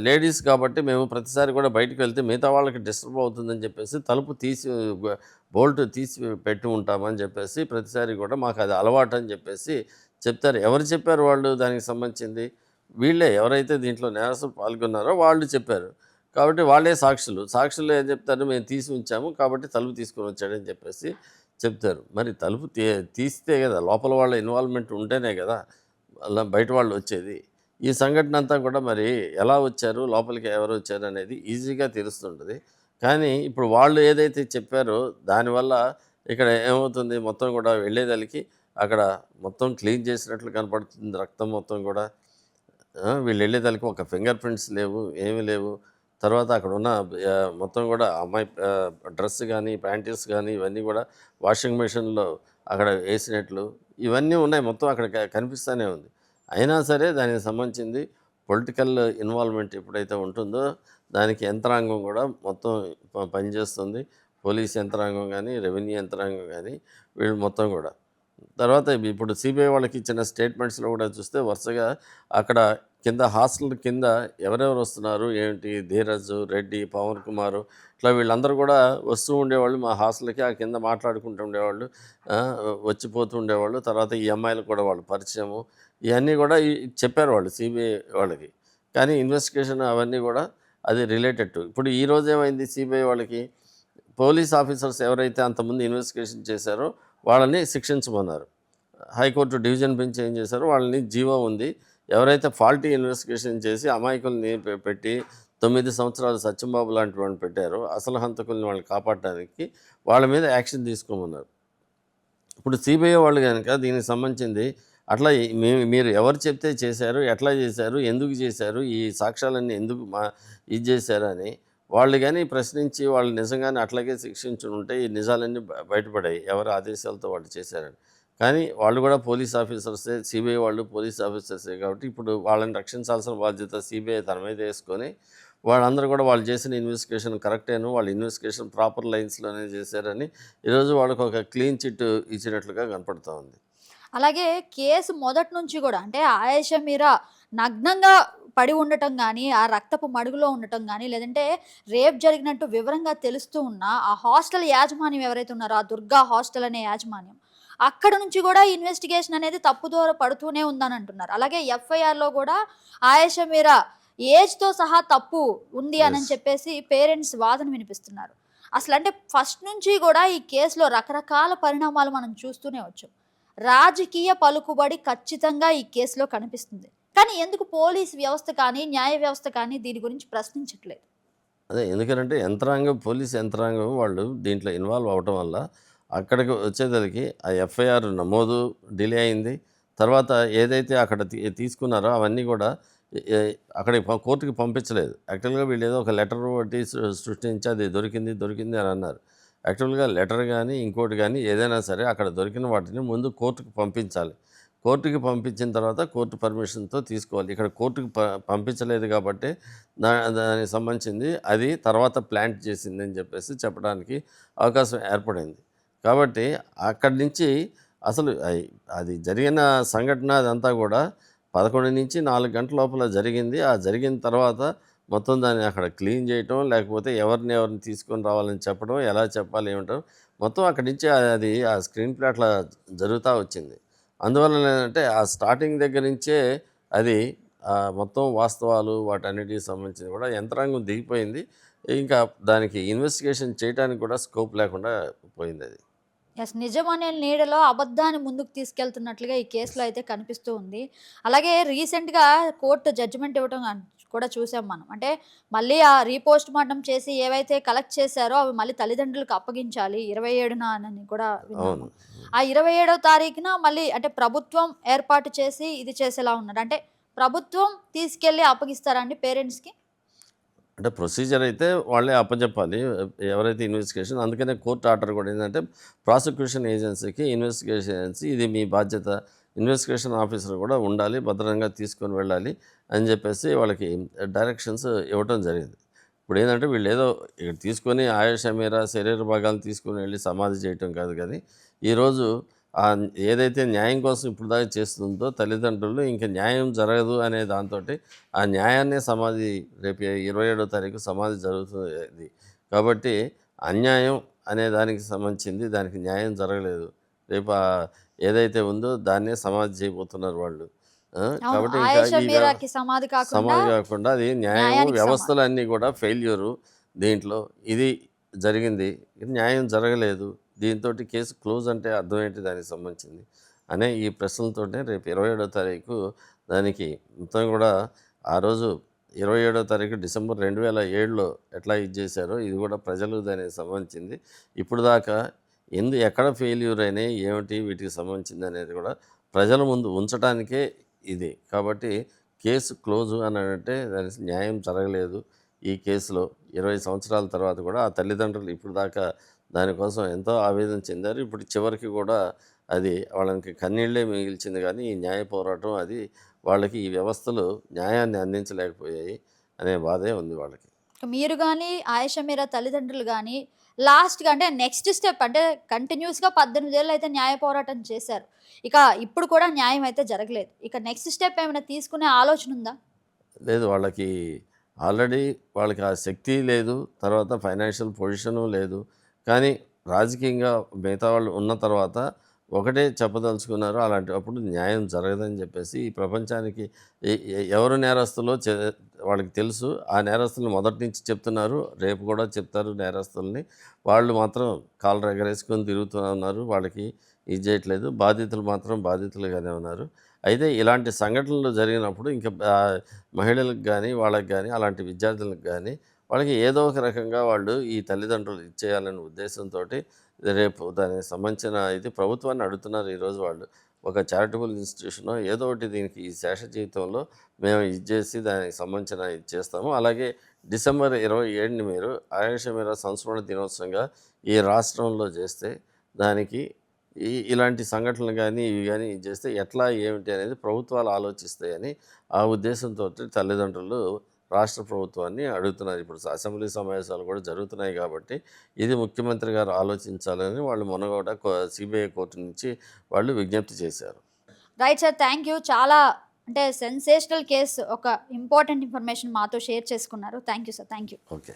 లేడీస్ కాబట్టి మేము ప్రతిసారి కూడా బయటికి వెళ్తే మిగతా వాళ్ళకి డిస్టర్బ్ అవుతుందని చెప్పేసి తలుపు తీసి బోల్ట్ తీసి పెట్టి ఉంటామని చెప్పేసి ప్రతిసారి కూడా మాకు అది అలవాటు అని చెప్పేసి చెప్తారు. ఎవరు చెప్పారు వాళ్ళు దానికి సంబంధించింది? వీళ్ళే ఎవరైతే దీంట్లో నేరస్తులు పాల్గొన్నారో వాళ్ళు చెప్పారు. కాబట్టి వాళ్ళే సాక్షులు. సాక్షులు ఏం చెప్తారు? మేము తీసి ఉంచాము కాబట్టి తలుపు తీసుకొని వచ్చాడని చెప్పేసి చెప్తారు. మరి తలుపు తీస్తే కదా లోపల వాళ్ళ ఇన్వాల్వ్‌మెంట్ ఉంటేనే కదా అలా బయట వాళ్ళు వచ్చేది. ఈ సంఘటన అంతా కూడా మరి ఎలా వచ్చారు, లోపలికి ఎవరు వచ్చారు అనేది ఈజీగా తెలుస్తుంటది. కానీ ఇప్పుడు వాళ్ళు ఏదైతే చెప్పారో దానివల్ల ఇక్కడ ఏమవుతుంది మొత్తం కూడా వెళ్ళేదలికి అక్కడ మొత్తం క్లీన్ చేసినట్లు కనపడుతుంది రక్తం మొత్తం కూడా. వీళ్ళు వెళ్ళేదలికి ఒక ఫింగర్ ప్రింట్స్ లేవు, ఏమీ లేవు. తర్వాత అక్కడ ఉన్న మొత్తం కూడా అమ్మాయి డ్రెస్ కానీ, ప్యాంటీస్ కానీ ఇవన్నీ కూడా వాషింగ్ మెషిన్‌లో అక్కడ వేసినట్లు ఇవన్నీ ఉన్నాయి. మొత్తం అక్కడ కనిపిస్తూనే ఉంది. అయినా సరే దానికి సంబంధించింది పొలిటికల్ ఇన్వాల్వ్‌మెంట్ ఎప్పుడైతే ఉంటుందో దానికి యంత్రాంగం కూడా మొత్తం పనిచేస్తుంది. పోలీస్ యంత్రాంగం కానీ, రెవెన్యూ యంత్రాంగం కానీ వీళ్ళు మొత్తం కూడా. తర్వాత ఇప్పుడు సిబిఐ వాళ్ళకి ఇచ్చిన స్టేట్మెంట్స్‌లో కూడా చూస్తే వరుసగా అక్కడ కింద హాస్టల్ కింద ఎవరెవరు వస్తున్నారు, ఏంటి, ధీరజ్, రెడ్డి, పవన్ కుమార్ ఇట్లా వీళ్ళందరూ కూడా వస్తూ ఉండేవాళ్ళు మా హాస్టల్‌కి. ఆ కింద మాట్లాడుకుంటూ ఉండేవాళ్ళు, వచ్చిపోతూ ఉండేవాళ్ళు. తర్వాత ఈ అమ్మాయిలకు కూడా వాళ్ళు పరిచయము. ఇవన్నీ కూడా చెప్పారు వాళ్ళు సిబిఐ వాళ్ళకి. కానీ ఇన్వెస్టిగేషన్ అవన్నీ కూడా అది రిలేటెడ్ టు. ఇప్పుడు ఈరోజు ఏమైంది సిబిఐ వాళ్ళకి, పోలీస్ ఆఫీసర్స్ ఎవరైతే అంతకుముందు ఇన్వెస్టిగేషన్ చేశారో వాళ్ళని శిక్షించమన్నారు. హైకోర్టు డివిజన్ బెంచ్ ఏం చేశారో వాళ్ళని జీవో ఉంది. ఎవరైతే ఫాల్టీ ఇన్వెస్టిగేషన్ చేసి అమాయకుల్ని పెట్టి 9 సంవత్సరాలు సత్యంబాబు లాంటి వాళ్ళని పెట్టారో అసలు హంతకుల్ని వాళ్ళని కాపాడటానికి వాళ్ళ మీద యాక్షన్ తీసుకోమన్నారు. ఇప్పుడు సిబిఐ వాళ్ళు కనుక దీనికి సంబంధించింది అట్లా మీరు ఎవరు చెప్తే చేశారు, ఎట్లా చేశారు, ఎందుకు చేశారు, ఈ సాక్ష్యాలన్నీ ఎందుకు ఇది చేశారు అని వాళ్ళు కానీ ప్రశ్నించి వాళ్ళు నిజంగానే అట్లాగే శిక్షించుంటే ఈ నిజాలన్నీ బయటపడాయి ఎవరి ఆదేశాలతో వాళ్ళు చేశారని. కానీ వాళ్ళు కూడా పోలీస్ ఆఫీసర్సే, సిబిఐ వాళ్ళు పోలీస్ ఆఫీసర్సే కాబట్టి ఇప్పుడు వాళ్ళని రక్షించాల్సిన బాధ్యత సిబిఐ తన మీద వేసుకొని వాళ్ళందరూ కూడా వాళ్ళు చేసిన ఇన్వెస్టిగేషన్ కరెక్టేను, వాళ్ళు ఇన్వెస్టిగేషన్ ప్రాపర్ లైన్స్లోనే చేశారని ఈరోజు వాళ్ళకు ఒక క్లీన్ చిట్ ఇచ్చినట్లుగా కనపడుతూ ఉంది. అలాగే కేసు మొదటి నుంచి కూడా అంటే ఆయేషా మీరా నగ్నంగా పడి ఉండటం గానీ, ఆ రక్తపు మడుగులో ఉండటం గానీ, లేదంటే రేప్ జరిగినట్టు వివరంగా తెలుస్తూ ఉన్నా, ఆ హాస్టల్ యాజమాన్యం ఎవరైతే ఉన్నారో, ఆ దుర్గా హాస్టల్ అనే యాజమాన్యం, అక్కడ నుంచి కూడా ఇన్వెస్టిగేషన్ అనేది తప్పుదోవ పడుతూనే ఉందని అంటున్నారు. అలాగే ఎఫ్ఐఆర్‌లో కూడా ఆయేషా మీరా ఏజ్‌తో సహా తప్పు ఉంది అనని ఎస్. చెప్పేసి పేరెంట్స్ వాదన వినిపిస్తున్నారు. అసలంటే ఫస్ట్ నుంచి కూడా ఈ కేసులో రకరకాల పరిణామాలు మనం చూస్తూనే వచ్చాం. రాజకీయ పలుకుబడి ఖచ్చితంగా ఈ కేసులో కనిపిస్తుంది. కానీ ఎందుకు పోలీస్ వ్యవస్థ కానీ, న్యాయ వ్యవస్థ కానీ దీని గురించి ప్రశ్నించట్లేదు? అదే ఎందుకనంటే యంత్రాంగం, పోలీస్ యంత్రాంగం వాళ్ళు దీంట్లో ఇన్వాల్వ్ అవ్వటం వల్ల అక్కడికి వచ్చేదలికి ఆ ఎఫ్ఐఆర్ నమోదు డిలే అయింది. తర్వాత ఏదైతే అక్కడ తీసుకున్నారో అవన్నీ కూడా అక్కడికి కోర్టుకి పంపించలేదు. యాక్చువల్గా వీళ్ళు ఏదో ఒక లెటర్ ఒకటి సృష్టించి అది దొరికింది దొరికింది అని అన్నారు. యాక్చువల్గా లెటర్ కానీ ఇంకోటి కానీ ఏదైనా సరే అక్కడ దొరికిన వాటిని ముందు కోర్టుకు పంపించాలి. కోర్టుకి పంపించిన తర్వాత కోర్టు పర్మిషన్తో తీసుకోవాలి. ఇక్కడ కోర్టుకి పంపించలేదు కాబట్టి దానికి సంబంధించింది అది తర్వాత ప్లాంట్ చేసిందని చెప్పేసి చెప్పడానికి అవకాశం ఏర్పడింది. కాబట్టి అక్కడి నుంచి అసలు అది జరిగిన సంఘటన అదంతా కూడా 11 నుంచి 4 గంటల లోపల జరిగింది. ఆ జరిగిన తర్వాత మొత్తం దాన్ని అక్కడ క్లీన్ చేయటం, లేకపోతే ఎవరిని తీసుకొని రావాలని చెప్పడం, ఎలా చెప్పాలి ఏమిటో మొత్తం అక్కడి నుంచి అది ఆ స్క్రీన్ ప్లే అట్లా జరుగుతూ వచ్చింది. అందువల్ల ఏంటంటే ఆ స్టార్టింగ్ దగ్గర నుంచే అది మొత్తం వాస్తవాలు వాటన్నిటికి సంబంధించింది కూడా యంత్రాంగం దిగిపోయింది. ఇంకా దానికి ఇన్వెస్టిగేషన్ చేయడానికి కూడా స్కోప్ లేకుండా పోయింది అది. యెస్. నిజమనే నీడలో అబద్ధాన్ని ముందుకు తీసుకెళ్తున్నట్లుగా ఈ కేసులో అయితే కనిపిస్తూ ఉంది. అలాగే రీసెంట్‌గా కోర్టు జడ్జిమెంట్ ఇవ్వటం కూడా చూసాం మనం. అంటే మళ్ళీ ఆ రీపోస్ట్ మార్టం చేసి ఏవైతే కలెక్ట్ చేశారో అవి మళ్ళీ తల్లిదండ్రులకు అప్పగించాలి 27న అని కూడా విన్నాము. అవును. ఆ 27వ తారీఖున మళ్ళీ అంటే ప్రభుత్వం ఏర్పాటు చేసి ఇది చేసేలా ఉన్నారు. అంటే ప్రభుత్వం తీసుకెళ్ళి అప్పగిస్తారా అండి పేరెంట్స్‌కి? అంటే ప్రొసీజర్ అయితే వాళ్ళే అప్పచెప్పాలి ఎవరైతే ఇన్వెస్టిగేషన్. అందుకనే కోర్ట్ ఆర్డర్ కూడా ఏంటంటే ప్రాసిక్యూషన్ ఏజెన్సీకి ఇన్వెస్టిగేషన్ ఏజెన్సీ ఇది మీ బాధ్యత, ఇన్వెస్టిగేషన్ ఆఫీసర్ కూడా ఉండాలి, భద్రంగా తీసుకొని వెళ్ళాలి అని చెప్పేసి వాళ్ళకి డైరెక్షన్స్ ఇవ్వటం జరిగింది. ఇప్పుడు ఏంటంటే వీళ్ళు ఏదో ఇక్కడ తీసుకొని ఆయేషా మీరా శరీర భాగాలను తీసుకొని వెళ్ళి సమాధి చేయటం కాదు. కానీ ఈరోజు ఆ ఏదైతే న్యాయం కోసం ఇప్పుడు దాకా చేస్తుందో తల్లిదండ్రులు ఇంకా న్యాయం జరగదు అనే దాంతో ఆ న్యాయాన్నే సమాధి రేపు 27వ తారీఖు సమాధి జరుగుతుంది. కాబట్టి అన్యాయం అనే దానికి సంబంధించింది, దానికి న్యాయం జరగలేదు. రేపు ఏదైతే ఉందో దాన్నే సమాధి చేయబోతున్నారు వాళ్ళు. అవును. కాబట్టి ఇంకా ఆయేషా ఈ మీరాకి సమాధి కాకుండా సమాధి కాకుండా అది న్యాయము న్యాయానికి సమాధి. వ్యవస్థలన్నీ కూడా ఫెయిల్యూరు దీంట్లో. ఇది జరిగింది, ఇది న్యాయం జరగలేదు, దీంతో కేసు క్లోజ్ అంటే అర్థం ఏంటి దానికి సంబంధించింది అనే ఈ ప్రశ్నలతోనే రేపు 27వ తారీఖు దానికి మొత్తం కూడా ఆ రోజు 27వ తారీఖు డిసెంబర్ 2007లో ఎట్లా ఇది చేశారో ఇది కూడా ప్రజలు దానికి సంబంధించింది. ఇప్పుడు దాకా ఎక్కడ ఫెయిల్యూర్ అయినాయి ఏమిటి వీటికి సంబంధించింది అనేది కూడా ప్రజల ముందు ఉంచడానికే ఇది. కాబట్టి కేసు క్లోజు అని అంటే దానికి న్యాయం జరగలేదు. ఈ కేసులో 20 సంవత్సరాల తర్వాత కూడా ఆ తల్లిదండ్రులు ఇప్పుడు దాకా దానికోసం ఎంతో ఆవేదన చెందారు. ఇప్పుడు చివరికి కూడా అది వాళ్ళకి కన్నీళ్ళే మిగిల్చింది, కానీ ఈ న్యాయ పోరాటం అది వాళ్ళకి ఈ వ్యవస్థలు న్యాయాన్ని అందించలేకపోయాయి అనే బాధే ఉంది వాళ్ళకి. మీరు కానీ ఆయేషా మీరా తల్లిదండ్రులు కానీ లాస్ట్గా అంటే నెక్స్ట్ స్టెప్ అంటే కంటిన్యూస్గా 18 ఏళ్ళు అయితే న్యాయ పోరాటం చేశారు. ఇక ఇప్పుడు కూడా న్యాయం అయితే జరగలేదు. ఇక నెక్స్ట్ స్టెప్ ఏమైనా తీసుకునే ఆలోచన ఉందా? లేదు, వాళ్ళకి ఆల్రెడీ వాళ్ళకి ఆ శక్తి లేదు, తర్వాత ఫైనాన్షియల్ పొజిషను లేదు. కానీ రాజకీయంగా మిగతా వాళ్ళు ఉన్న తర్వాత ఒకటే చెప్పదలుచుకున్నారు, అలాంటప్పుడు న్యాయం జరగదని చెప్పేసి ఈ ప్రపంచానికి ఎవరు నేరస్తులో వాళ్ళకి తెలుసు. ఆ నేరస్తుల్ని మొదటి నుంచి చెప్తున్నారు, రేపు కూడా చెప్తారు నేరస్తుల్ని. వాళ్ళు మాత్రం కాళ్ళు ఎగరేసుకొని తిరుగుతూ ఉన్నారు, వాళ్ళకి ఇది చేయట్లేదు. బాధితులు మాత్రం బాధితులుగానే ఉన్నారు. అయితే ఇలాంటి సంఘటనలు జరిగినప్పుడు ఇంకా మహిళలకు కానీ వాళ్ళకి కానీ అలాంటి విద్యార్థులకు కానీ వాళ్ళకి ఏదో ఒక రకంగా వాళ్ళు ఈ తల్లిదండ్రులు ఇచ్చేయాలనే ఉద్దేశంతో రేపు దానికి సంబంధించిన ఇది ప్రభుత్వాన్ని అడుగుతున్నారు. ఈరోజు వాళ్ళు ఒక చారిటబుల్ ఇన్స్టిట్యూషన్ ఏదో ఒకటి దీనికి ఈ శేష జీవితంలో మేము ఇది చేసి దానికి సంబంధించిన ఇది చేస్తాము. అలాగే డిసెంబర్ 27ని మీరు ఆయేషా మీరా సంస్మరణ దినోత్సవంగా ఈ రాష్ట్రంలో చేస్తే దానికి ఇలాంటి సంఘటనలు కానీ ఇవి కానీ ఇది చేస్తే ఎట్లా ఏమిటి అనేది ప్రభుత్వాలు ఆలోచిస్తాయని ఆ ఉద్దేశంతో తల్లిదండ్రులు రాష్ట్ర ప్రభుత్వాన్ని అడుగుతున్నారు. ఇప్పుడు అసెంబ్లీ సమావేశాలు కూడా జరుగుతున్నాయి కాబట్టి ఇది ముఖ్యమంత్రి గారు ఆలోచించాలని వాళ్ళు మొన్న కూడా సిబిఐ కోర్టు నుంచి వాళ్ళు విజ్ఞప్తి చేశారు. Right sir, thank you. చాలా అంటే సెన్సేషనల్ కేసు, ఒక ఇంపార్టెంట్ ఇన్ఫర్మేషన్ మాతో షేర్ చేసుకున్నారు. Thank you sir, thank you. Okay.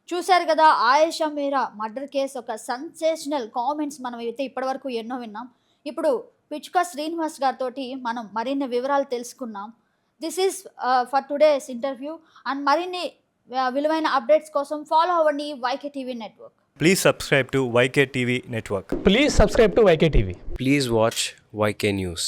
చూశారు కదా, ఆయేషా మీరా మర్డర్ కేసు ఒక సెన్సేషనల్ కామెంట్స్ మనం అయితే ఇప్పటివరకు ఎన్నో విన్నాం. ఇప్పుడు పిచ్చుక శ్రీనివాస్ గారితో మనం మరిన్ని వివరాలు తెలుసుకున్నాం. This is for today's interview. And మరిన్ని విలువైన అప్డేట్స్ కోసం ఫాలో అవ్వండి YK TV network. Please subscribe to YK TV network. Please subscribe to YK TV. Please watch YK News.